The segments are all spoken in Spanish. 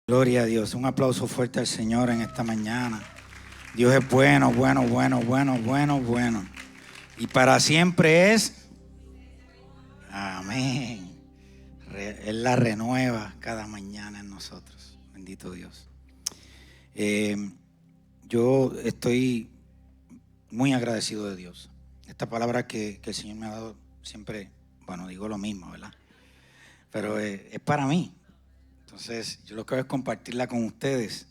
Gloria a Dios. Un aplauso fuerte al Señor en esta mañana. Dios es bueno, bueno, bueno, bueno, bueno, bueno. Y para siempre es. Amén. Él la renueva cada mañana en nosotros. Bendito Dios. Yo estoy muy agradecido de Dios. Esta palabra que el Señor me ha dado siempre, bueno, digo lo mismo, ¿verdad? Pero es para mí. Entonces, yo lo que voy es compartirla con ustedes.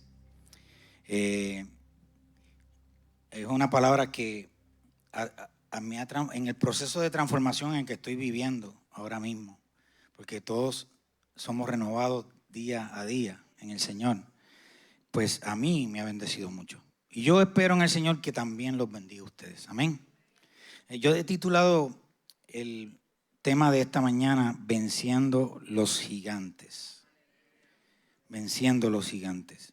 Es una palabra que en el proceso de transformación en el que estoy viviendo ahora mismo, porque todos somos renovados día a día en el Señor, pues a mí me ha bendecido mucho. Y yo espero en el Señor que también los bendiga a ustedes. Amén. Yo he titulado el tema de esta mañana, Venciendo los Gigantes. Venciendo los Gigantes.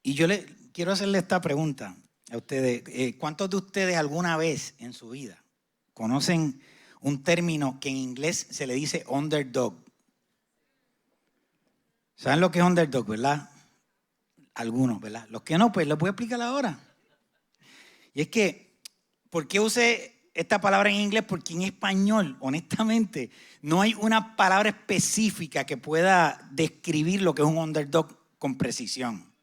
Y yo quiero hacerle esta pregunta a ustedes. ¿Cuántos de ustedes alguna vez en su vida conocen un término que en inglés se le dice underdog? ¿Saben lo que es underdog, verdad? Algunos, ¿verdad? Los que no, pues les voy a explicar ahora. Y es que, ¿por qué usé esta palabra en inglés? Porque en español, honestamente, no hay una palabra específica que pueda describir lo que es un underdog con precisión.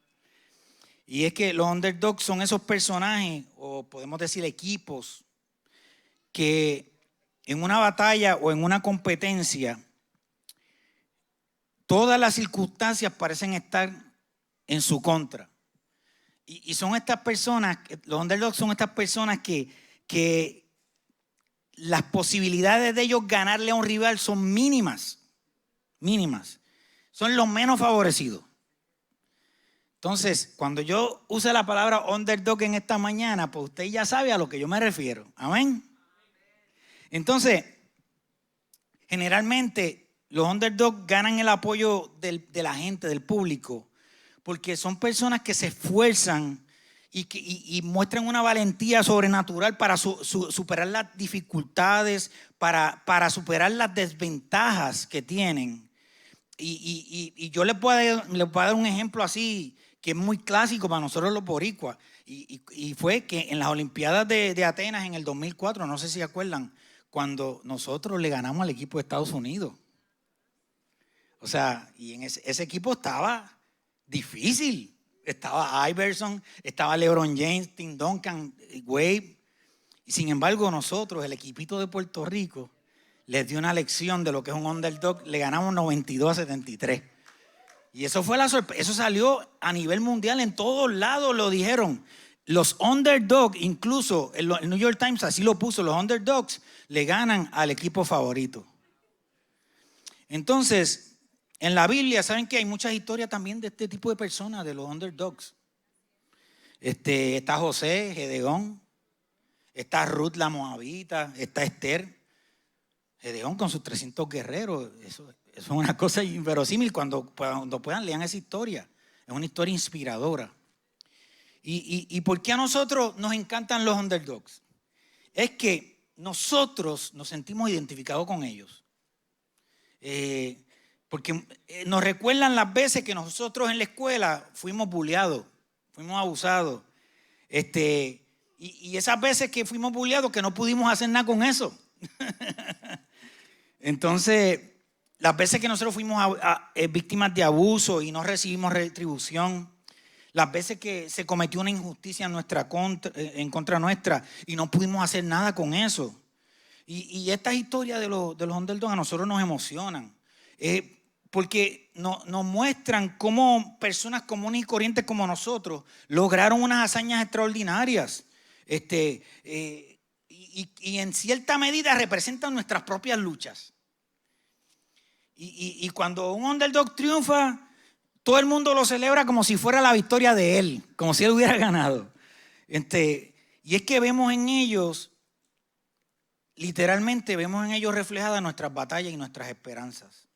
Y es que los underdogs son esos personajes, o podemos decir equipos, que en una batalla o en una competencia, todas las circunstancias parecen estar en su contra. Y son estas personas, los underdogs son estas personas que las posibilidades de ellos ganarle a un rival son mínimas, mínimas. Son los menos favorecidos. Entonces, cuando yo use la palabra underdog en esta mañana, pues usted ya sabe a lo que yo me refiero. Amén. Entonces, generalmente los underdogs ganan el apoyo de la gente, del público, porque son personas que se esfuerzan y muestran una valentía sobrenatural para superar las dificultades, para superar las desventajas que tienen. Y yo les puedo dar un ejemplo así, que es muy clásico para nosotros los boricuas. Y fue que en las Olimpiadas de Atenas en el 2004, no sé si se acuerdan, cuando nosotros le ganamos al equipo de Estados Unidos. O sea, y en ese equipo estaba difícil. Estaba Iverson, estaba LeBron James, Tim Duncan, Wade. Y sin embargo nosotros, el equipito de Puerto Rico, les dio una lección de lo que es un underdog. Le ganamos 92-73. Y eso fue la sorpresa. Eso salió a nivel mundial, en todos lados lo dijeron. Los underdogs, incluso el New York Times así lo puso, los underdogs le ganan al equipo favorito. Entonces, en la Biblia, ¿saben que hay muchas historias también de este tipo de personas, de los underdogs? Está José, Gedeón, está Ruth la Moabita, está Esther. Gedeón con sus 300 guerreros, eso es una cosa inverosímil. Cuando puedan, lean esa historia. Es una historia inspiradora. ¿Y por qué a nosotros nos encantan los underdogs? Es que nosotros nos sentimos identificados con ellos. Porque nos recuerdan las veces que nosotros en la escuela fuimos bulleados, fuimos abusados. Y esas veces que fuimos bulleados que no pudimos hacer nada con eso. Entonces, las veces que nosotros fuimos víctimas de abuso y no recibimos retribución, las veces que se cometió una injusticia en contra nuestra y no pudimos hacer nada con eso. Y estas historias de los underdogs a nosotros nos emocionan, porque nos muestran cómo personas comunes y corrientes como nosotros lograron unas hazañas extraordinarias. Y en cierta medida representan nuestras propias luchas. Y cuando un underdog triunfa, todo el mundo lo celebra como si fuera la victoria de él, como si él hubiera ganado. Y es que vemos en ellos, literalmente vemos en ellos reflejadas nuestras batallas y nuestras esperanzas.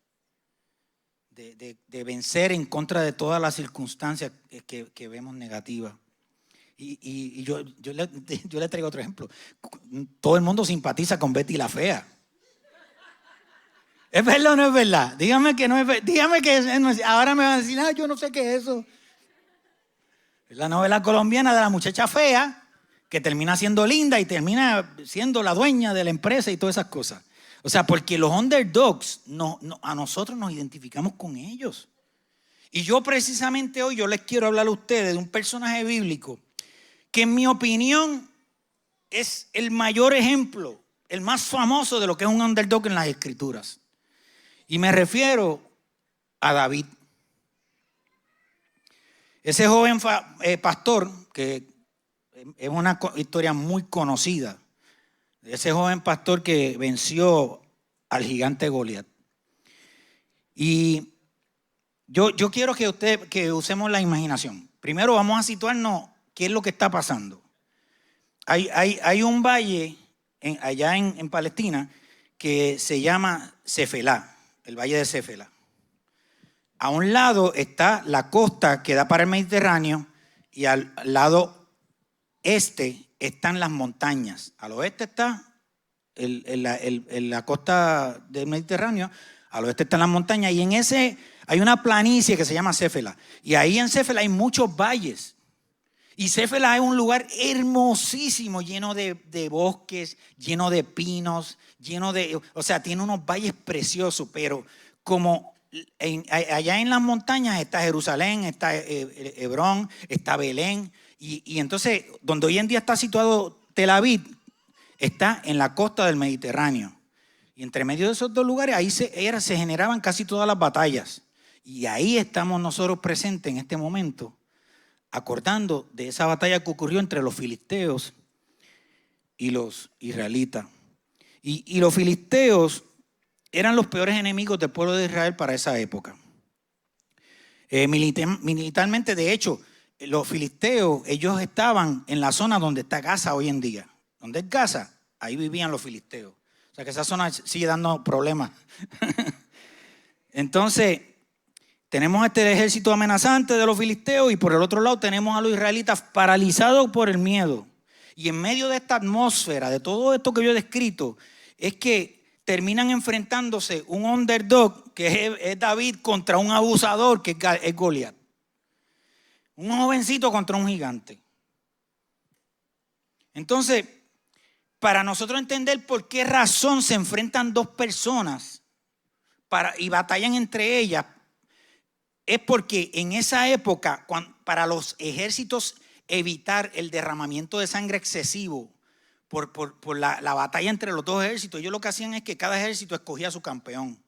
De vencer en contra de todas las circunstancias que vemos negativas. Y yo le traigo otro ejemplo. Todo el mundo simpatiza con Betty la Fea. ¿Es verdad o no es verdad? Dígame que no es verdad. Dígame que no es. Ahora me van a decir, yo no sé qué es eso. Es la novela colombiana de la muchacha fea que termina siendo linda y termina siendo la dueña de la empresa y todas esas cosas. O sea, porque los underdogs, a nosotros nos identificamos con ellos. Y yo precisamente hoy, yo les quiero hablar a ustedes de un personaje bíblico que en mi opinión es el mayor ejemplo, el más famoso de lo que es un underdog en las escrituras. Y me refiero a David. Ese joven pastor, que es una historia muy conocida, ese joven pastor que venció al gigante Goliat. Y yo quiero que usemos la imaginación. Primero vamos a situarnos qué es lo que está pasando. Hay un valle allá en Palestina que se llama Cefelá, el valle de Cefelá. A un lado está la costa que da para el Mediterráneo y al lado este están las montañas. Al oeste está la costa del Mediterráneo, al oeste están las montañas y en ese hay una planicie que se llama Céfela. Y ahí en Céfela hay muchos valles. Y Céfela es un lugar hermosísimo, lleno de bosques, lleno de pinos, o sea, tiene unos valles preciosos, pero como allá en las montañas está Jerusalén, está Hebrón, está Belén, y entonces donde hoy en día está situado Tel Aviv, está en la costa del Mediterráneo. Y entre medio de esos dos lugares, ahí se generaban casi todas las batallas. Y ahí estamos nosotros presentes en este momento, acordando de esa batalla que ocurrió entre los filisteos y los israelitas. Y los filisteos eran los peores enemigos del pueblo de Israel para esa época. Militarmente, de hecho, los filisteos, ellos estaban en la zona donde está Gaza hoy en día. Donde es Gaza, ahí vivían los filisteos. O sea que esa zona sigue dando problemas. Entonces, tenemos este ejército amenazante de los filisteos y por el otro lado tenemos a los israelitas paralizados por el miedo. Y en medio de esta atmósfera, de todo esto que yo he descrito, es que terminan enfrentándose un underdog que es David contra un abusador que es Goliat. Un jovencito contra un gigante. Entonces, para nosotros entender por qué razón se enfrentan dos personas y batallan entre ellas, es porque en esa época, para los ejércitos evitar el derramamiento de sangre excesivo por la batalla entre los dos ejércitos, ellos lo que hacían es que cada ejército escogía a su campeón.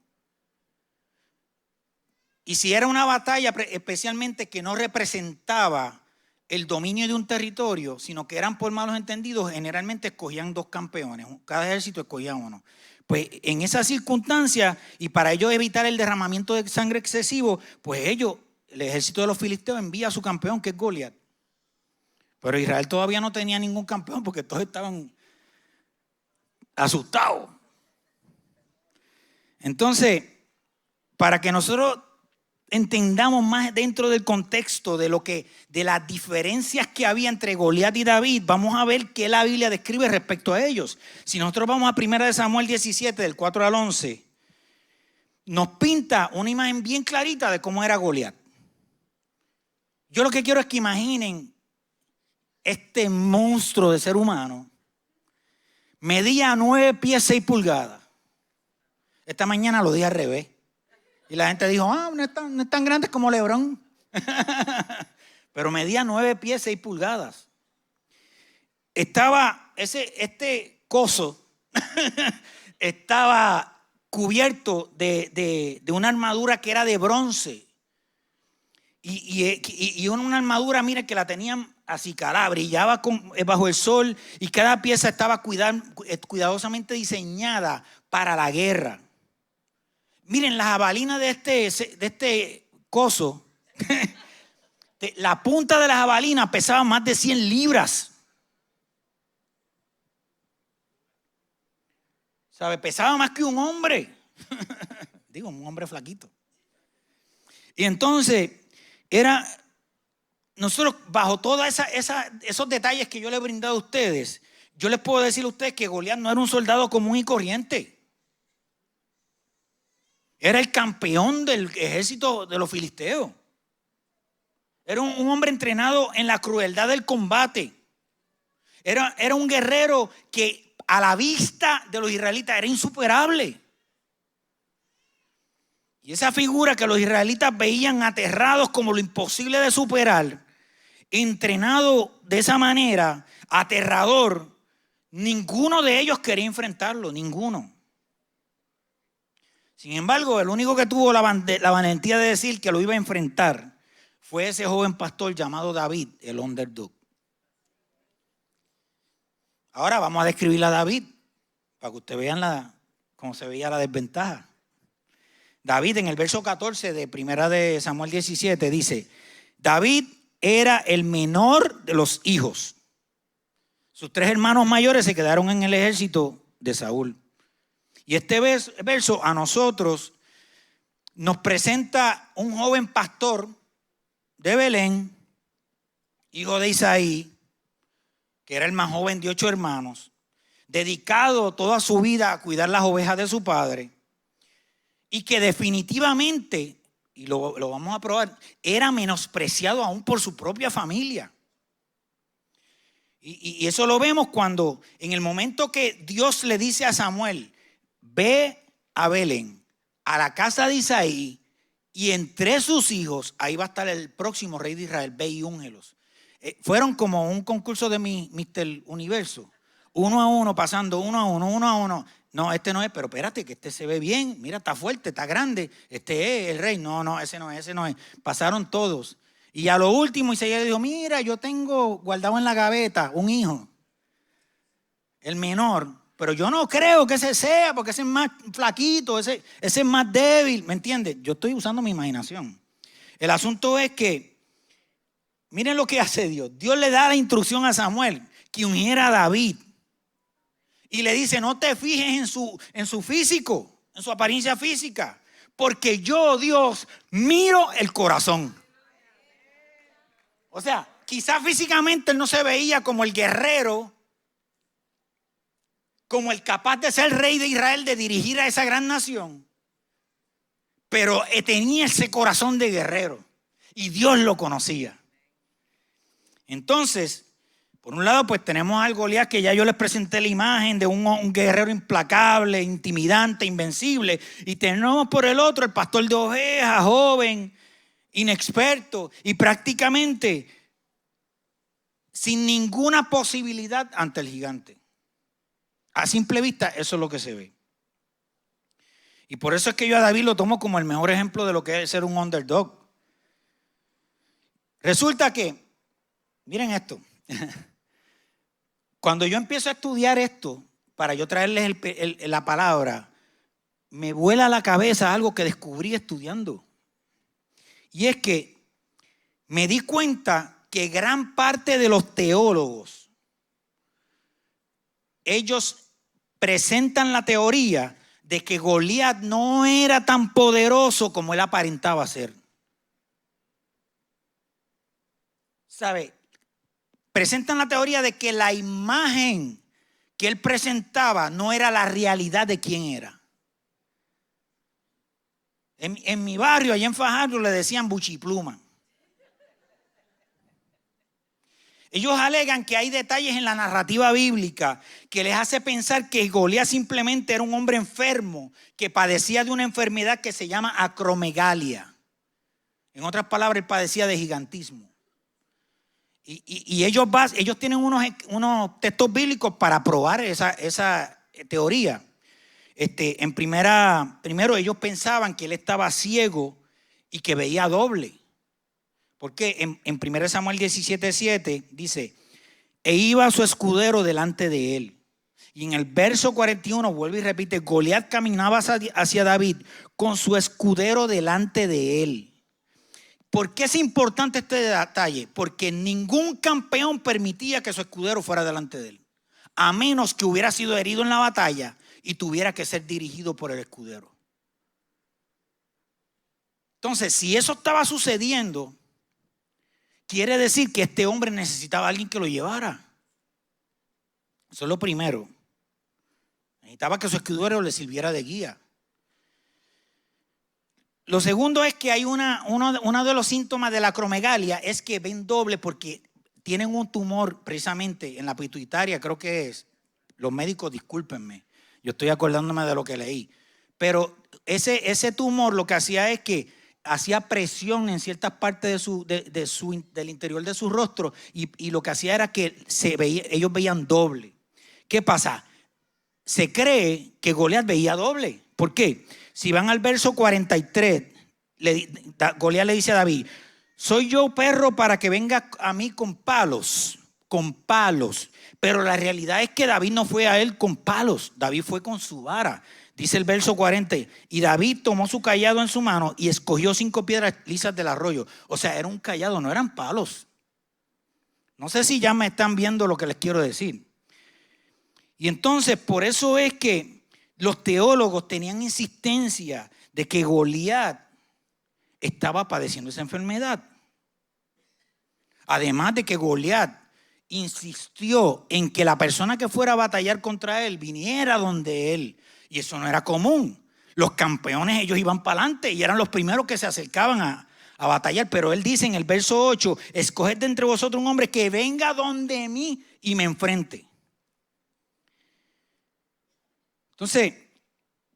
Y si era una batalla especialmente que no representaba el dominio de un territorio, sino que eran por malos entendidos, generalmente escogían dos campeones, cada ejército escogía uno. Pues en esas circunstancias, y para ellos evitar el derramamiento de sangre excesivo, pues el ejército de los filisteos envía a su campeón, que es Goliat. Pero Israel todavía no tenía ningún campeón porque todos estaban asustados. Entonces, para que nosotros entendamos más dentro del contexto de las diferencias que había entre Goliat y David, vamos a ver qué la Biblia describe respecto a ellos. Si nosotros vamos a 1 Samuel 17, del 4 al 11, nos pinta una imagen bien clarita de cómo era Goliat. Yo lo que quiero es que imaginen este monstruo de ser humano. Medía 9 pies 6 pulgadas. Esta mañana lo dije al revés. Y la gente dijo, no es tan grande como Lebrón. Pero medía 9 pies 6 pulgadas. Estaba, este coso estaba cubierto de una armadura que era de bronce. Y una armadura, mira, que la tenían acicalada, brillaba bajo el sol y cada pieza estaba cuidadosamente diseñada para la guerra. Miren, la jabalina de este coso, la punta de la jabalina pesaba más de 100 libras. ¿Sabe? Pesaba más que un hombre. Digo, un hombre flaquito. Y entonces, nosotros bajo todos esos detalles que yo le he brindado a ustedes, yo les puedo decir a ustedes que Goliat no era un soldado común y corriente. Era el campeón del ejército de los filisteos. Era un hombre entrenado en la crueldad del combate. Era un guerrero que a la vista de los israelitas era insuperable. Y esa figura que los israelitas veían aterrados como lo imposible de superar, entrenado de esa manera, aterrador, ninguno de ellos quería enfrentarlo, ninguno. Sin embargo, el único que tuvo la valentía de decir que lo iba a enfrentar fue ese joven pastor llamado David, el underdog. Ahora vamos a describir a David para que ustedes vean cómo se veía la desventaja. David, en el verso 14 de primera de Samuel 17, dice: David era el menor de los hijos. Sus 3 hermanos mayores se quedaron en el ejército de Saúl. Y este verso a nosotros nos presenta un joven pastor de Belén, hijo de Isaí, que era el más joven de 8 hermanos, dedicado toda su vida a cuidar las ovejas de su padre, y que definitivamente, y lo vamos a probar, era menospreciado aún por su propia familia. Y eso lo vemos cuando en el momento que Dios le dice a Samuel: ve a Belén, a la casa de Isaí, y entre sus hijos ahí va a estar el próximo rey de Israel, ve y úngelos. Fueron como un concurso de Mr. Universo, uno a uno, pasando uno a uno. No, este no es, pero espérate, que este se ve bien, mira, está fuerte, está grande, este es el rey. No, ese no es. Pasaron todos. Y a lo último Isaías le dijo: mira, yo tengo guardado en la gaveta un hijo, el menor, pero yo no creo que ese sea, porque ese es más flaquito, ese es más débil, ¿me entiendes? Yo estoy usando mi imaginación. El asunto es que, miren lo que hace Dios. Dios le da la instrucción a Samuel que ungiera a David. Y le dice: no te fijes en su físico, en su apariencia física, porque yo, Dios, miro el corazón. O sea, quizás físicamente él no se veía como el guerrero, como el capaz de ser rey de Israel, de dirigir a esa gran nación, pero tenía ese corazón de guerrero y Dios lo conocía. Entonces, por un lado, pues tenemos al Goliat, que ya yo les presenté la imagen de un guerrero implacable, intimidante, invencible. Y tenemos por el otro el pastor de ovejas, joven, inexperto y prácticamente sin ninguna posibilidad ante el gigante. A simple vista, eso es lo que se ve. Y por eso es que yo a David lo tomo como el mejor ejemplo de lo que es ser un underdog. Resulta que, miren esto. Cuando yo empiezo a estudiar esto, para yo traerles la palabra, me vuela a la cabeza algo que descubrí estudiando. Y es que me di cuenta que gran parte de los teólogos, ellos presentan la teoría de que Goliat no era tan poderoso como él aparentaba ser. ¿Sabe? Presentan la teoría de que la imagen que él presentaba no era la realidad de quién era. En mi barrio, allá en Fajardo, le decían buchipluma. Ellos alegan que hay detalles en la narrativa bíblica que les hace pensar que Goliat simplemente era un hombre enfermo que padecía de una enfermedad que se llama acromegalia. En otras palabras, él padecía de gigantismo. Y ellos tienen unos textos bíblicos para probar esa teoría. Primero ellos pensaban que él estaba ciego y que veía doble. Porque en 1 Samuel 17:7 dice: e iba su escudero delante de él. Y en el verso 41 vuelve y repite: Goliat caminaba hacia David con su escudero delante de él. ¿Por qué es importante este detalle? Porque ningún campeón permitía que su escudero fuera delante de él, a menos que hubiera sido herido en la batalla y tuviera que ser dirigido por el escudero. Entonces, si eso estaba sucediendo, quiere decir que este hombre necesitaba a alguien que lo llevara. Eso es lo primero. Necesitaba que su escudero le sirviera de guía. Lo segundo es que hay uno de los síntomas de la acromegalia es que ven doble porque tienen un tumor precisamente en la pituitaria, creo que es. Los médicos, discúlpenme, yo estoy acordándome de lo que leí. Pero ese tumor lo que hacía es que hacía presión en ciertas partes del interior de su rostro y lo que hacía era que ellos veían doble. ¿Qué pasa? Se cree que Goliat veía doble. ¿Por qué? Si van al verso 43, Goliat le dice a David: soy yo perro para que venga a mí con palos. Pero la realidad es que David no fue a él con palos, David fue con su vara. Dice el verso 40, y David tomó su cayado en su mano y escogió 5 piedras lisas del arroyo. O sea, era un cayado, no eran palos. No sé si ya me están viendo lo que les quiero decir. Y entonces por eso es que los teólogos tenían insistencia de que Goliat estaba padeciendo esa enfermedad. Además de que Goliat insistió en que la persona que fuera a batallar contra él viniera donde él. Y eso no era común. Los campeones, ellos iban para adelante y eran los primeros que se acercaban a batallar. Pero él dice en el verso 8: escoged de entre vosotros un hombre que venga donde mí y me enfrente. Entonces,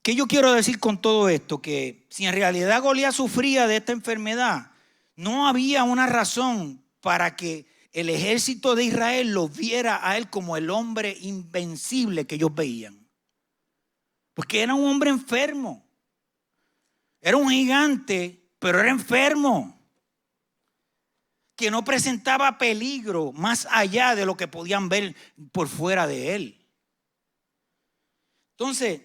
¿qué yo quiero decir con todo esto? Que si en realidad Goliat sufría de esta enfermedad, no había una razón para que el ejército de Israel lo viera a él como el hombre invencible que ellos veían. Porque era un hombre enfermo. Era un gigante, pero era enfermo. Que no presentaba peligro más allá de lo que podían ver por fuera de él. Entonces,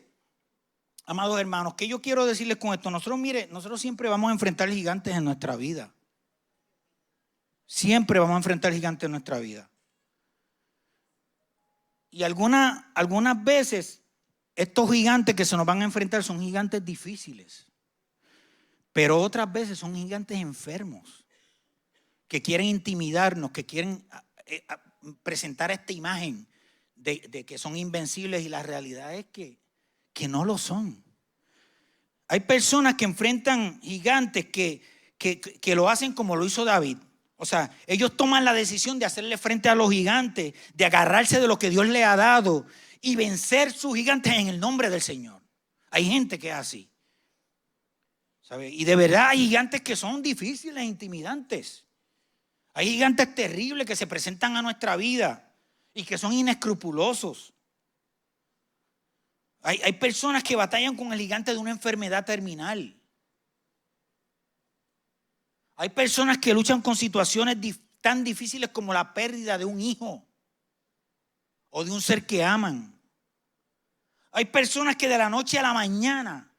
amados hermanos, ¿qué yo quiero decirles con esto? Nosotros siempre vamos a enfrentar gigantes en nuestra vida. Siempre vamos a enfrentar gigantes en nuestra vida. Y algunas veces estos gigantes que se nos van a enfrentar son gigantes difíciles. Pero otras veces son gigantes enfermos que quieren intimidarnos, que quieren presentar esta imagen de que son invencibles, y la realidad es que no lo son. Hay personas que enfrentan gigantes que lo hacen como lo hizo David. O sea, ellos toman la decisión de hacerle frente a los gigantes, de agarrarse de lo que Dios le ha dado y vencer sus gigantes en el nombre del Señor. Hay gente que es así, ¿sabe? Y de verdad hay gigantes que son difíciles e intimidantes. Hay gigantes terribles que se presentan a nuestra vida y que son inescrupulosos. Hay personas que batallan con el gigante de una enfermedad terminal. Hay personas que luchan con situaciones tan difíciles como la pérdida de un hijo o de un ser que aman. Hay personas que de la noche a la mañana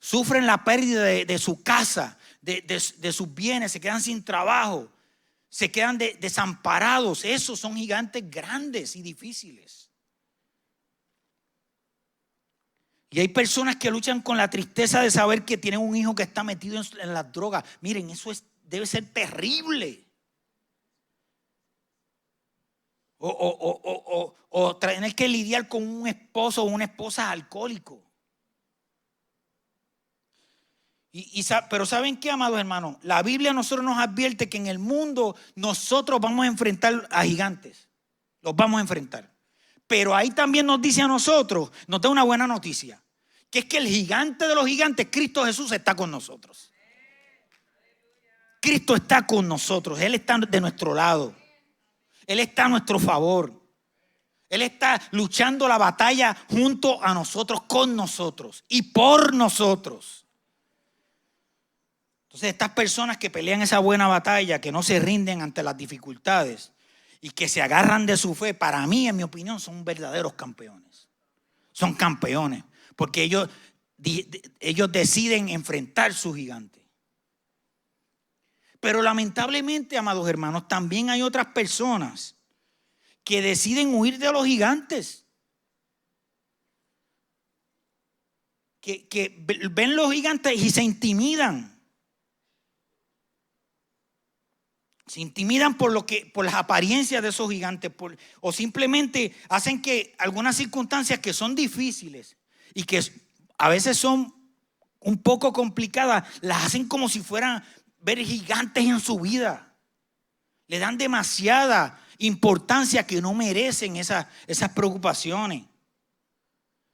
sufren la pérdida de su casa, de sus bienes, se quedan sin trabajo, se quedan desamparados. Esos son gigantes grandes y difíciles. Y hay personas que luchan con la tristeza de saber que tienen un hijo que está metido en las drogas. Miren, eso debe ser terrible. O tener que lidiar con un esposo o una esposa alcohólico. Pero ¿saben qué, amados hermanos? La Biblia a nosotros nos advierte que en el mundo nosotros vamos a enfrentar a gigantes. Los vamos a enfrentar. Pero ahí también nos dice a nosotros, nos da una buena noticia, que es que el gigante de los gigantes, Cristo Jesús, está con nosotros. Cristo está con nosotros. Él está de nuestro lado. Él está a nuestro favor. Él está luchando la batalla junto a nosotros, con nosotros y por nosotros. Entonces, estas personas que pelean esa buena batalla, que no se rinden ante las dificultades y que se agarran de su fe, para mí, en mi opinión, son verdaderos campeones. Son campeones porque ellos deciden enfrentar su gigante. Pero lamentablemente, amados hermanos, también hay otras personas que deciden huir de los gigantes. Que ven los gigantes y se intimidan. Se intimidan por las apariencias de esos gigantes, o simplemente hacen que algunas circunstancias que son difíciles y que a veces son un poco complicadas, las hacen como si fueran ver gigantes en su vida. Le dan demasiada importancia que no merecen esas preocupaciones.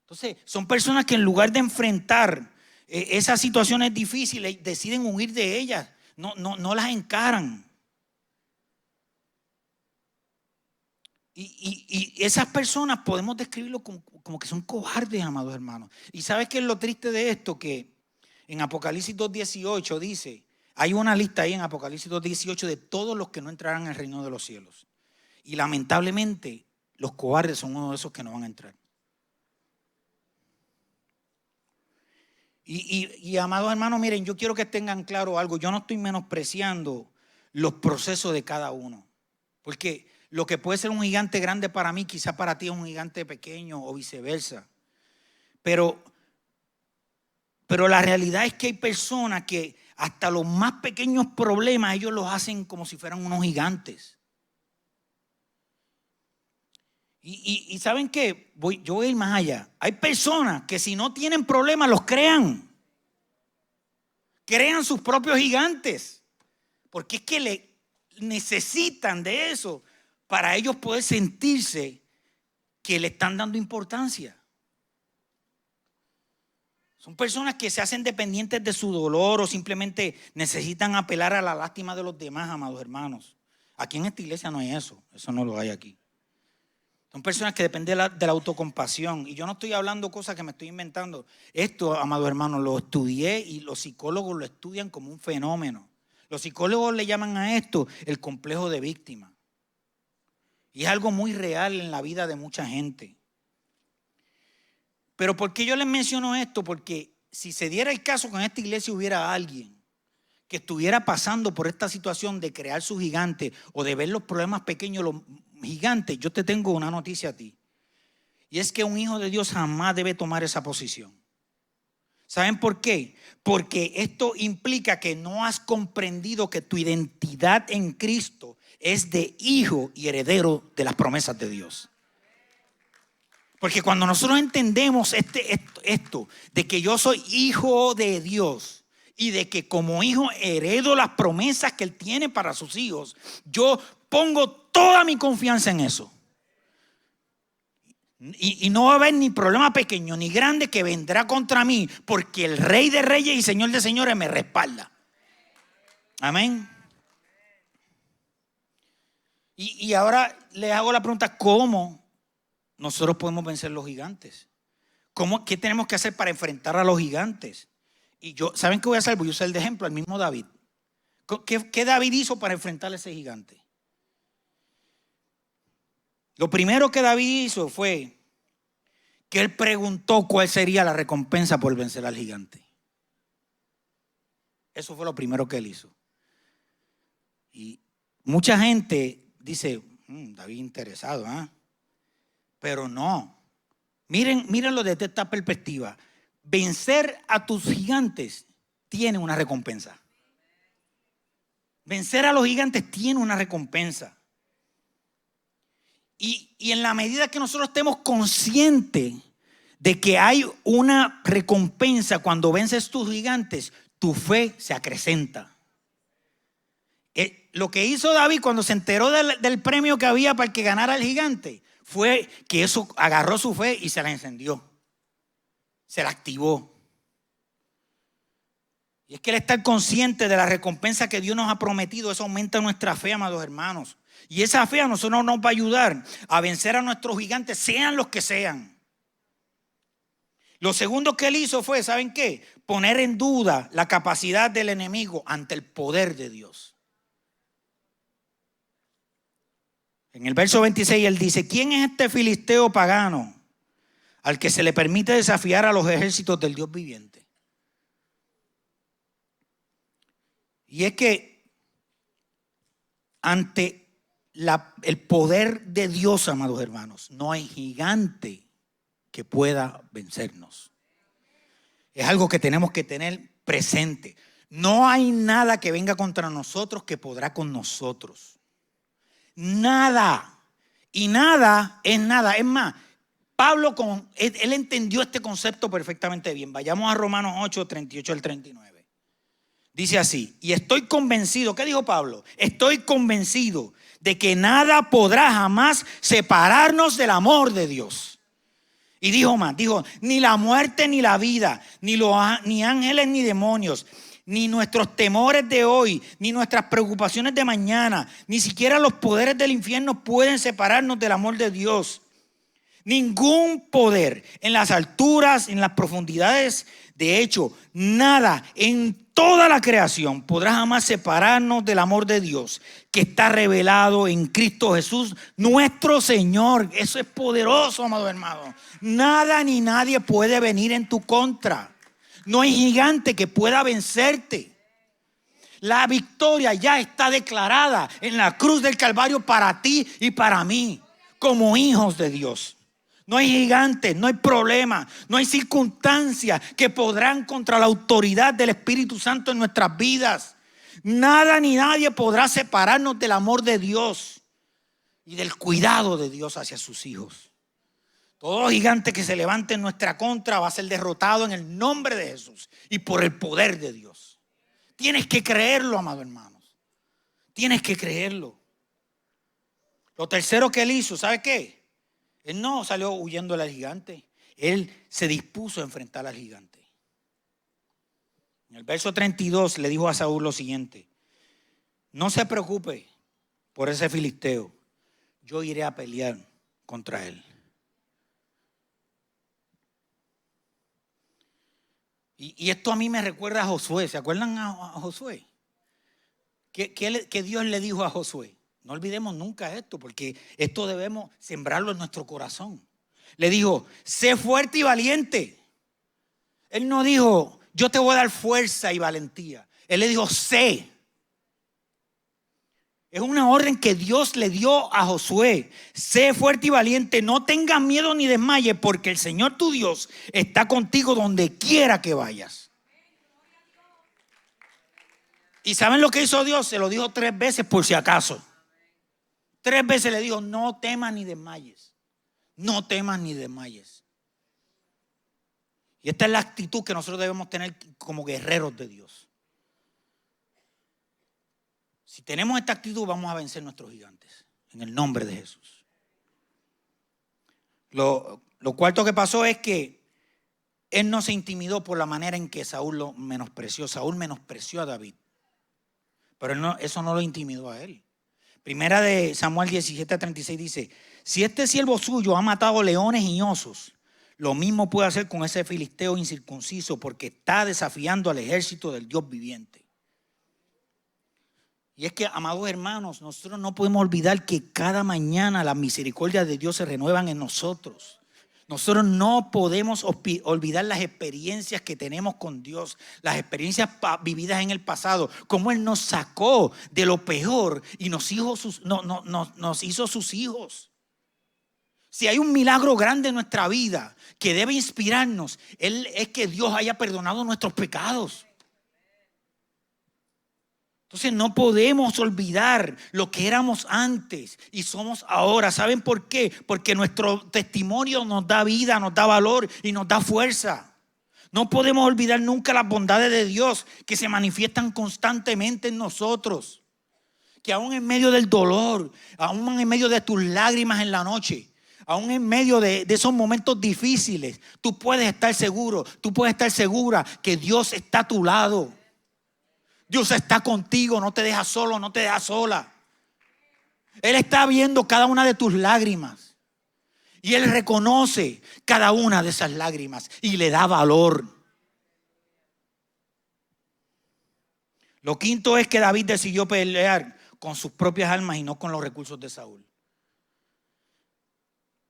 Entonces, son personas que en lugar de enfrentar esas situaciones difíciles, deciden huir de ellas, no las encaran. Y esas personas podemos describirlo como que son cobardes, amados hermanos. ¿Y sabes qué es lo triste de esto? Que en Apocalipsis 2:18 dice, hay una lista ahí en Apocalipsis 2:18 de todos los que no entrarán al reino de los cielos. Y lamentablemente los cobardes son uno de esos que no van a entrar. Y amados hermanos, miren, yo quiero que tengan claro algo. Yo no estoy menospreciando los procesos de cada uno. Porque lo que puede ser un gigante grande para mí, quizá para ti es un gigante pequeño o viceversa. Pero la realidad es que hay personas que hasta los más pequeños problemas ellos los hacen como si fueran unos gigantes. Y ¿saben qué? Yo voy a ir más allá. Hay personas que si no tienen problemas los crean. Crean sus propios gigantes. Porque es que necesitan de eso para ellos poder sentirse que le están dando importancia. Son personas que se hacen dependientes de su dolor o simplemente necesitan apelar a la lástima de los demás, amados hermanos. Aquí en esta iglesia no hay eso. Eso no lo hay aquí. Son personas que dependen de la autocompasión. Y yo no estoy hablando cosas que me estoy inventando. Esto, amados hermanos, lo estudié y los psicólogos lo estudian como un fenómeno. Los psicólogos le llaman a esto el complejo de víctima. Y es algo muy real en la vida de mucha gente. Pero ¿por qué yo les menciono esto? Porque si se diera el caso que en esta iglesia hubiera alguien que estuviera pasando por esta situación de crear su gigante o de ver los problemas pequeños, los gigantes, yo te tengo una noticia a ti. Y es que un hijo de Dios jamás debe tomar esa posición. ¿Saben por qué? Porque esto implica que no has comprendido que tu identidad en Cristo es de hijo y heredero de las promesas de Dios. Porque cuando nosotros entendemos esto, de que yo soy hijo de Dios y de que como hijo heredo las promesas que Él tiene para sus hijos, yo pongo toda mi confianza en eso. Y no va a haber ni problema pequeño ni grande que vendrá contra mí, porque el Rey de Reyes y Señor de Señores me respalda. Amén. Y ahora les hago la pregunta, ¿cómo nosotros podemos vencer los gigantes? ¿Qué tenemos que hacer para enfrentar a los gigantes? Y ¿saben qué voy a hacer? Voy a usar el de ejemplo al mismo David. ¿Qué David hizo para enfrentar a ese gigante? Lo primero que David hizo fue que él preguntó cuál sería la recompensa por vencer al gigante. Eso fue lo primero que él hizo. Y mucha gente dice, David interesado, ¿eh? Pero no. Mírenlo desde esta perspectiva. Vencer a tus gigantes tiene una recompensa. Vencer a los gigantes tiene una recompensa. Y en la medida que nosotros estemos conscientes de que hay una recompensa cuando vences tus gigantes, tu fe se acrecenta. Lo que hizo David cuando se enteró del premio que había para el que ganara el gigante fue que eso agarró su fe y se la encendió. Se la activó. Y es que el estar consciente de la recompensa que Dios nos ha prometido, eso aumenta nuestra fe, amados hermanos. Y esa fe a nosotros nos va a ayudar a vencer a nuestros gigantes, sean los que sean. Lo segundo que él hizo fue, ¿saben qué? Poner en duda la capacidad del enemigo ante el poder de Dios. En el verso 26 él dice, ¿quién es este filisteo pagano al que se le permite desafiar a los ejércitos del Dios viviente? Y es que ante el poder de Dios, amados hermanos, no hay gigante que pueda vencernos. Es algo que tenemos que tener presente. No hay nada que venga contra nosotros que podrá con nosotros. Nada. Y nada es nada. Es más, Pablo, él entendió este concepto perfectamente bien. Vayamos a Romanos 8, 38 al 39. Dice así: y estoy convencido, ¿qué dijo Pablo? Estoy convencido de que nada podrá jamás separarnos del amor de Dios. Y dijo más, dijo, ni la muerte ni la vida, ni ángeles ni demonios, ni nuestros temores de hoy, ni nuestras preocupaciones de mañana, ni siquiera los poderes del infierno pueden separarnos del amor de Dios. Ningún poder en las alturas, en las profundidades, de hecho, nada en toda la creación podrá jamás separarnos del amor de Dios que está revelado en Cristo Jesús, nuestro Señor. Eso es poderoso, amado hermano. Nada ni nadie puede venir en tu contra. No hay gigante que pueda vencerte. La victoria ya está declarada en la cruz del Calvario para ti y para mí, como hijos de Dios. No hay gigantes, no hay problema, no hay circunstancias que podrán contra la autoridad del Espíritu Santo en nuestras vidas. Nada ni nadie podrá separarnos del amor de Dios y del cuidado de Dios hacia sus hijos. Todo gigante que se levante en nuestra contra va a ser derrotado en el nombre de Jesús y por el poder de Dios. Tienes que creerlo, amados hermanos. Tienes que creerlo. Lo tercero que él hizo, ¿sabe qué? Él no salió huyendo del gigante. Él se dispuso a enfrentar al gigante. En el verso 32 le dijo a Saúl lo siguiente: no se preocupe por ese filisteo. Yo iré a pelear contra él. Y esto a mí me recuerda a Josué. ¿Se acuerdan a Josué? ¿Qué Dios le dijo a Josué? No olvidemos nunca esto, porque esto debemos sembrarlo en nuestro corazón. Le dijo, sé fuerte y valiente. Él no dijo, yo te voy a dar fuerza y valentía. Él le dijo, sé. Es una orden que Dios le dio a Josué. Sé fuerte y valiente, no tengas miedo ni desmayes, porque el Señor tu Dios está contigo donde quiera que vayas. ¿Y saben lo que hizo Dios? Se lo dijo 3 veces por si acaso. 3 veces le dijo, no temas ni desmayes. No temas ni desmayes. Y esta es la actitud que nosotros debemos tener como guerreros de Dios. Si tenemos esta actitud, vamos a vencer nuestros gigantes. En el nombre de Jesús. Lo cuarto que pasó es que él no se intimidó por la manera en que Saúl lo menospreció. Saúl menospreció a David. Pero eso no lo intimidó a él. Primera de Samuel 17:36 dice, si este siervo suyo ha matado leones y osos, lo mismo puede hacer con ese filisteo incircunciso, porque está desafiando al ejército del Dios viviente. Y es que, amados hermanos, nosotros no podemos olvidar que cada mañana las misericordias de Dios se renuevan en nosotros. Nosotros no podemos olvidar las experiencias que tenemos con Dios, las experiencias vividas en el pasado, cómo Él nos sacó de lo peor y nos hizo sus hijos. Si hay un milagro grande en nuestra vida que debe inspirarnos, es que Dios haya perdonado nuestros pecados. Entonces no podemos olvidar lo que éramos antes y somos ahora. ¿Saben por qué? Porque nuestro testimonio nos da vida, nos da valor y nos da fuerza. No podemos olvidar nunca las bondades de Dios que se manifiestan constantemente en nosotros. Que aún en medio del dolor, aún en medio de tus lágrimas en la noche, aún en medio de esos momentos difíciles, tú puedes estar seguro, tú puedes estar segura que Dios está a tu lado. Dios está contigo, no te deja solo, no te deja sola. Él está viendo cada una de tus lágrimas. Y Él reconoce cada una de esas lágrimas y le da valor. Lo quinto es que David decidió pelear con sus propias armas y no con los recursos de Saúl.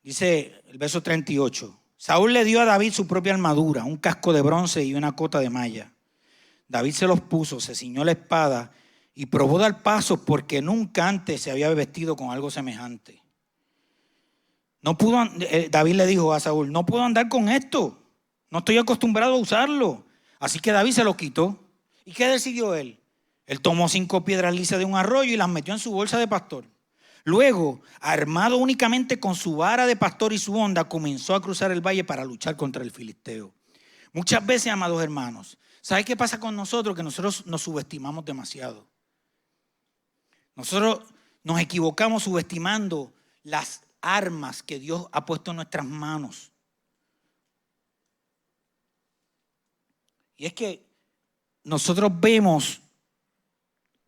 Dice el verso 38. Saúl le dio a David su propia armadura, un casco de bronce y una cota de malla. David se los puso, se ciñó la espada y probó dar pasos porque nunca antes se había vestido con algo semejante. David le dijo a Saúl, no puedo andar con esto, no estoy acostumbrado a usarlo. Así que David se lo quitó. ¿Y qué decidió él? Él tomó 5 piedras lisas de un arroyo y las metió en su bolsa de pastor. Luego, armado únicamente con su vara de pastor y su honda, comenzó a cruzar el valle para luchar contra el filisteo. Muchas veces, amados hermanos, ¿sabe qué pasa con nosotros? Que nosotros nos subestimamos demasiado. Nosotros nos equivocamos subestimando las armas que Dios ha puesto en nuestras manos. Y es que nosotros vemos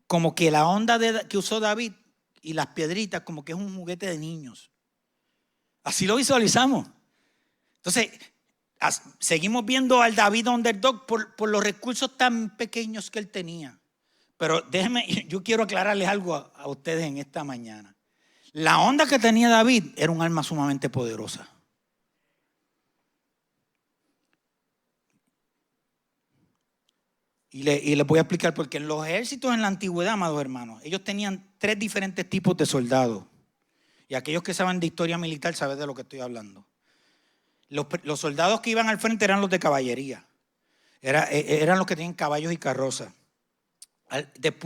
como que la honda que usó David y las piedritas como que es un juguete de niños. Así lo visualizamos. Entonces, seguimos viendo al David underdog por los recursos tan pequeños que él tenía. Pero yo quiero aclararles algo a ustedes en esta mañana. La honda que tenía David era un arma sumamente poderosa. Y les voy a explicar porque en los ejércitos en la antigüedad, amados hermanos, ellos tenían 3 diferentes tipos de soldados. Y aquellos que saben de historia militar saben de lo que estoy hablando. Los soldados que iban al frente eran los de caballería. Eran los que tenían caballos y carrozas.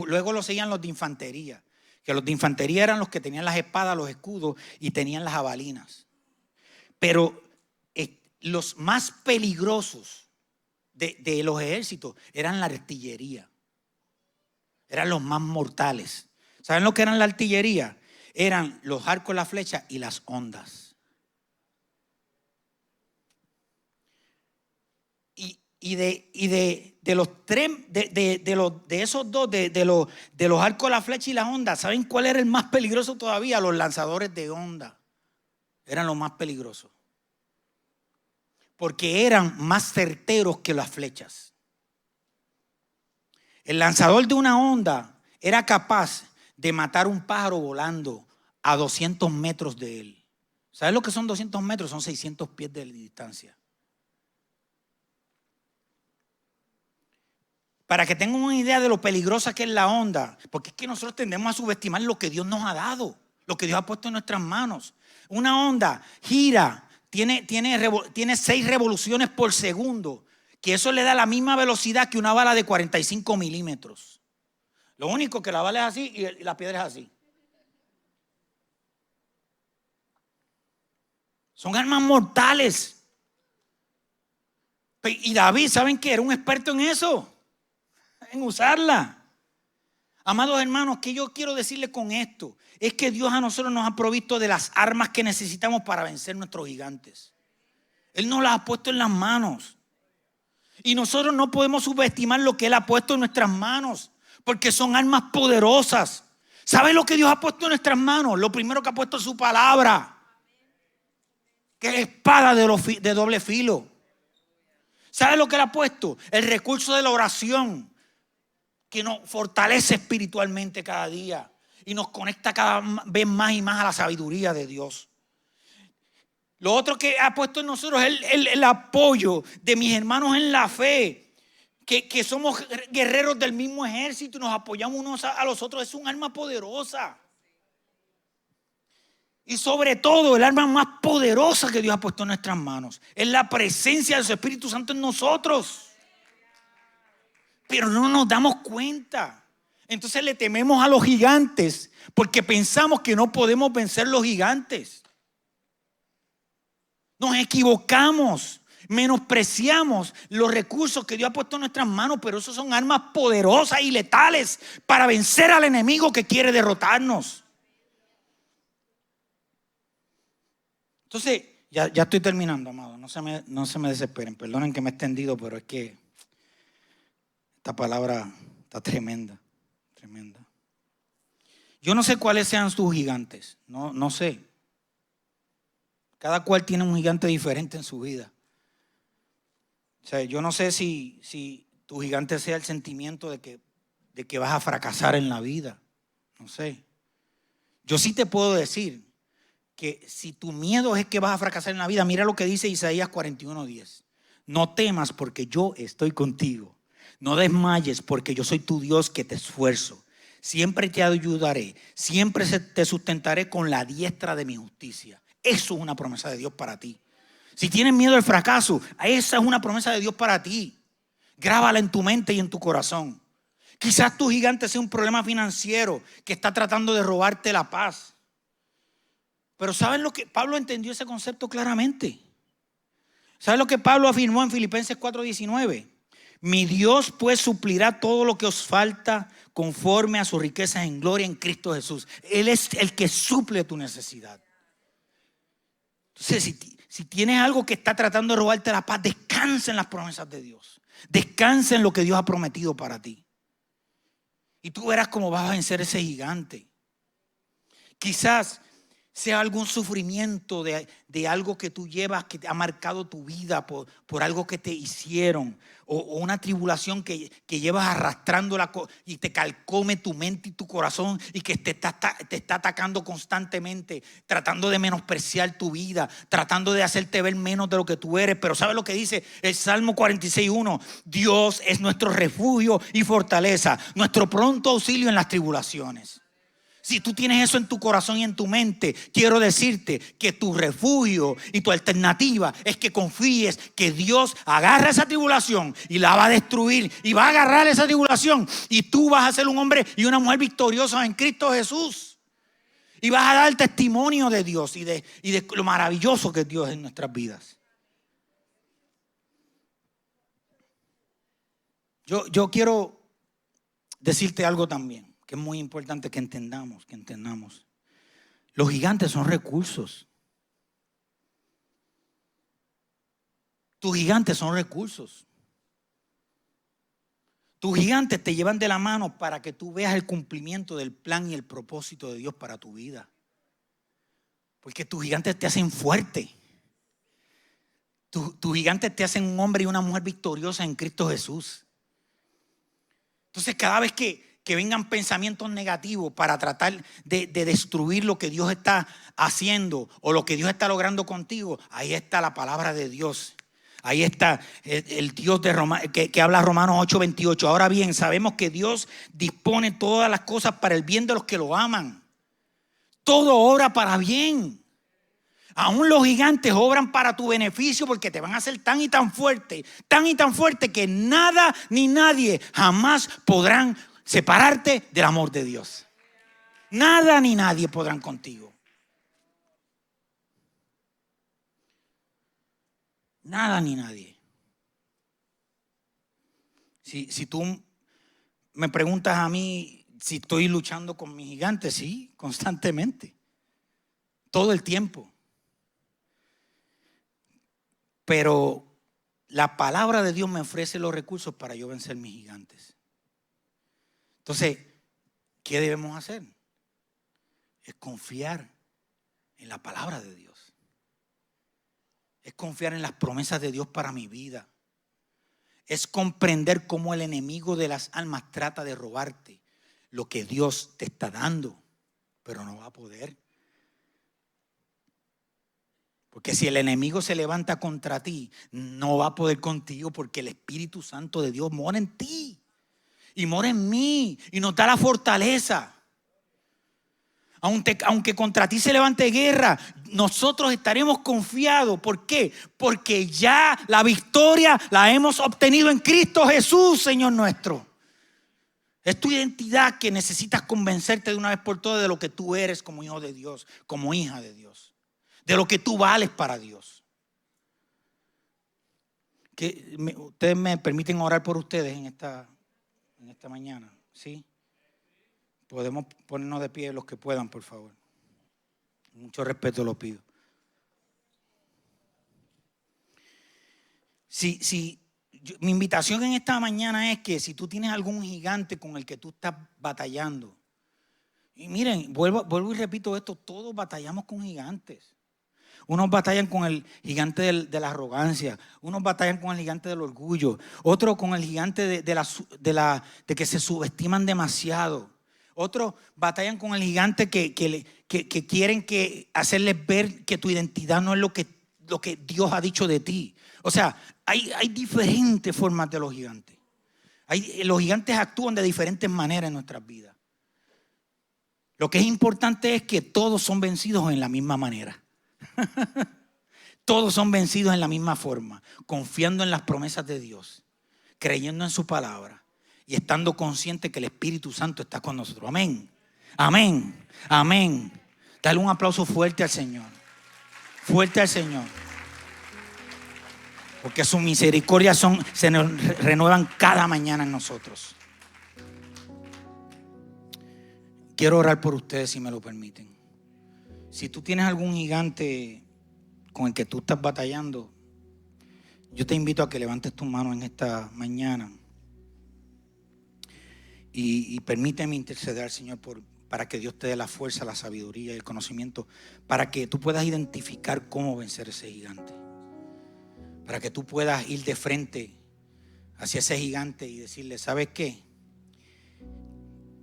Luego los seguían los de infantería. Que los de infantería eran los que tenían las espadas, los escudos y tenían las jabalinas. Pero los más peligrosos de los ejércitos eran la artillería. Eran los más mortales. ¿Saben lo que eran la artillería? Eran los arcos, las flechas y las hondas. Y de los tres, de esos dos, de los arcos, la flecha y las ondas, ¿saben cuál era el más peligroso todavía? Los lanzadores de onda eran los más peligrosos. Porque eran más certeros que las flechas. El lanzador de una onda era capaz de matar un pájaro volando a 200 metros de él. ¿Sabes lo que son 200 metros? Son 600 pies de distancia. Para que tengan una idea de lo peligrosa que es la onda, porque es que nosotros tendemos a subestimar lo que Dios nos ha dado, lo que Dios ha puesto en nuestras manos. Una onda gira, tiene 6 revoluciones por segundo, que eso le da la misma velocidad que una bala de 45 milímetros. Lo único que la bala es así y la piedra es así. Son armas mortales. Y David, ¿saben qué? Era un experto en eso, en usarla. Amados hermanos, ¿qué yo quiero decirles con esto? Es que Dios a nosotros nos ha provisto de las armas que necesitamos para vencer nuestros gigantes. Él nos las ha puesto en las manos. Y nosotros no podemos subestimar lo que Él ha puesto en nuestras manos, porque son armas poderosas. ¿Sabe lo que Dios ha puesto en nuestras manos? Lo primero que ha puesto es su palabra, que es espada de doble filo. ¿Sabe lo que Él ha puesto? El recurso de la oración, que nos fortalece espiritualmente cada día y nos conecta cada vez más y más a la sabiduría de Dios. Lo otro que ha puesto en nosotros es el apoyo de mis hermanos en la fe, que somos guerreros del mismo ejército y nos apoyamos unos a los otros. Es un arma poderosa. Y sobre todo, el arma más poderosa que Dios ha puesto en nuestras manos es la presencia de su Espíritu Santo en nosotros. Pero no nos damos cuenta. Entonces le tememos a los gigantes porque pensamos que no podemos vencer los gigantes. Nos equivocamos, menospreciamos los recursos que Dios ha puesto en nuestras manos, pero esos son armas poderosas y letales para vencer al enemigo que quiere derrotarnos. Entonces, ya estoy terminando, amado. No se me desesperen. Perdonen que me he extendido, pero es que esta palabra está tremenda, tremenda. Yo no sé cuáles sean tus gigantes, no sé. Cada cual tiene un gigante diferente en su vida. O sea, yo no sé si tu gigante sea el sentimiento de que vas a fracasar en la vida. No sé. Yo sí te puedo decir que si tu miedo es que vas a fracasar en la vida, mira lo que dice Isaías 41:10. No temas porque yo estoy contigo. No desmayes porque yo soy tu Dios que te esfuerzo. Siempre te ayudaré. Siempre te sustentaré con la diestra de mi justicia. Eso es una promesa de Dios para ti. Si tienes miedo al fracaso, esa es una promesa de Dios para ti. Grábala en tu mente y en tu corazón. Quizás tu gigante sea un problema financiero que está tratando de robarte la paz. Pero ¿saben lo que Pablo entendió ese concepto claramente? ¿Saben lo que Pablo afirmó en Filipenses 4:19? Mi Dios pues suplirá todo lo que os falta conforme a sus riquezas en gloria en Cristo Jesús. Él es el que suple tu necesidad. Entonces, si tienes algo que está tratando de robarte la paz, descansa en las promesas de Dios. Descansa en lo que Dios ha prometido para ti. Y tú verás cómo vas a vencer ese gigante. Quizás sea algún sufrimiento de algo que tú llevas, que ha marcado tu vida por algo que te hicieron, o una tribulación que llevas arrastrando y te calcome tu mente y tu corazón, y que te está atacando constantemente, tratando de menospreciar tu vida, tratando de hacerte ver menos de lo que tú eres. Pero ¿sabes lo que dice el Salmo 46:1? Dios es nuestro refugio y fortaleza, nuestro pronto auxilio en las tribulaciones. Si tú tienes eso en tu corazón y en tu mente, quiero decirte que tu refugio y tu alternativa es que confíes que Dios agarra esa tribulación y la va a destruir, y va a agarrar esa tribulación y tú vas a ser un hombre y una mujer victoriosos en Cristo Jesús. Y vas a dar testimonio de Dios y de lo maravilloso que es Dios en nuestras vidas. Yo quiero decirte algo también, que es muy importante que entendamos. Los gigantes son recursos. Tus gigantes son recursos. Tus gigantes te llevan de la mano para que tú veas el cumplimiento del plan y el propósito de Dios para tu vida. Porque tus gigantes te hacen fuerte. Tus gigantes te hacen un hombre y una mujer victoriosa en Cristo Jesús. Entonces, cada vez que vengan pensamientos negativos para tratar de destruir lo que Dios está haciendo o lo que Dios está logrando contigo, ahí está la palabra de Dios. Ahí está el Dios que habla Romanos 8:28. Ahora bien, sabemos que Dios dispone todas las cosas para el bien de los que lo aman. Todo obra para bien. Aún los gigantes obran para tu beneficio, porque te van a hacer tan y tan fuerte que nada ni nadie jamás podrán separarte del amor de Dios. Nada ni nadie podrán contigo. Nada ni nadie. Si tú me preguntas a mí si estoy luchando con mis gigantes, sí, constantemente. Todo el tiempo. Pero la palabra de Dios me ofrece los recursos para yo vencer mis gigantes. Entonces, ¿qué debemos hacer? Es confiar en la palabra de Dios. Es confiar en las promesas de Dios para mi vida. Es comprender cómo el enemigo de las almas trata de robarte lo que Dios te está dando, pero no va a poder. Porque si el enemigo se levanta contra ti, no va a poder contigo, porque el Espíritu Santo de Dios mora en ti y mora en mí y nos da la fortaleza. Aunque contra ti se levante guerra, nosotros estaremos confiados. ¿Por qué? Porque ya la victoria la hemos obtenido en Cristo Jesús, Señor nuestro. Es tu identidad que necesitas convencerte de una vez por todas de lo que tú eres como hijo de Dios, como hija de Dios, de lo que tú vales para Dios. Ustedes me permiten orar por ustedes en esta mañana, ¿sí? Podemos ponernos de pie los que puedan, por favor. Mucho respeto lo pido. Mi invitación en esta mañana es que si tú tienes algún gigante con el que tú estás batallando, y miren, vuelvo y repito esto, todos batallamos con gigantes. Unos batallan con el gigante de la arrogancia, unos batallan con el gigante del orgullo, otros con el gigante de que se subestiman demasiado. Otros batallan con el gigante que quieren hacerles ver que tu identidad no es lo que Dios ha dicho de ti. O sea, hay diferentes formas de los gigantes. Los gigantes actúan de diferentes maneras en nuestras vidas. Lo que es importante es que todos son vencidos en la misma manera. Todos son vencidos en la misma forma, confiando en las promesas de Dios, creyendo en su palabra y estando consciente que el Espíritu Santo está con nosotros. Amén, amén, amén. Dale un aplauso fuerte al Señor. Fuerte al Señor. Porque sus misericordias se nos renuevan cada mañana en nosotros. Quiero orar por ustedes, si me lo permiten. Si tú tienes algún gigante con el que tú estás batallando, yo te invito a que levantes tu mano en esta mañana y permíteme interceder al Señor para que Dios te dé la fuerza, la sabiduría y el conocimiento para que tú puedas identificar cómo vencer ese gigante, para que tú puedas ir de frente hacia ese gigante y decirle: ¿sabes qué?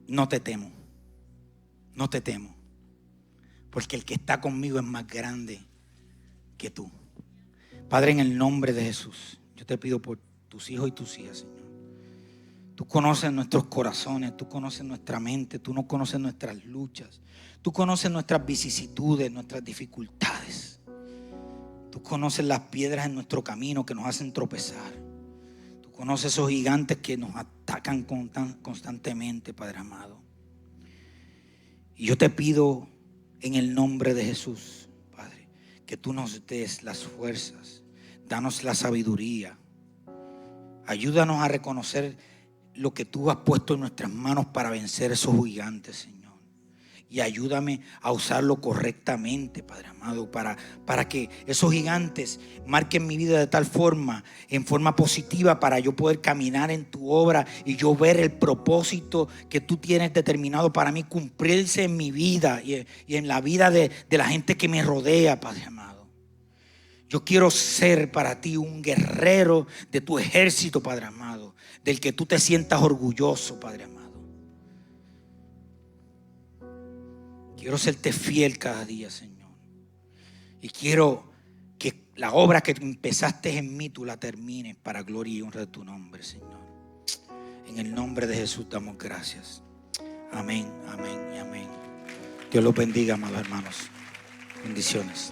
No te temo, no te temo, porque el que está conmigo es más grande que tú. Padre, en el nombre de Jesús, yo te pido por tus hijos y tus hijas, Señor. Tú conoces nuestros corazones, tú conoces nuestra mente, tú no conoces nuestras luchas, tú conoces nuestras vicisitudes, nuestras dificultades. Tú conoces las piedras en nuestro camino que nos hacen tropezar. Tú conoces esos gigantes que nos atacan constantemente, Padre amado. Y yo te pido en el nombre de Jesús, Padre, que tú nos des las fuerzas, danos la sabiduría. Ayúdanos a reconocer lo que tú has puesto en nuestras manos para vencer esos gigantes, Señor. Y ayúdame a usarlo correctamente, Padre amado, para que esos gigantes marquen mi vida de tal forma, en forma positiva, para yo poder caminar en tu obra y yo ver el propósito que tú tienes determinado para mí cumplirse en mi vida y en la vida de la gente que me rodea, Padre amado. Yo quiero ser para ti un guerrero de tu ejército, Padre amado, del que tú te sientas orgulloso, Padre amado. Quiero serte fiel cada día, Señor. Y quiero que la obra que empezaste en mí, tú la termines para gloria y honra de tu nombre, Señor. En el nombre de Jesús damos gracias. Amén, amén y amén. Dios los bendiga, amados hermanos. Bendiciones.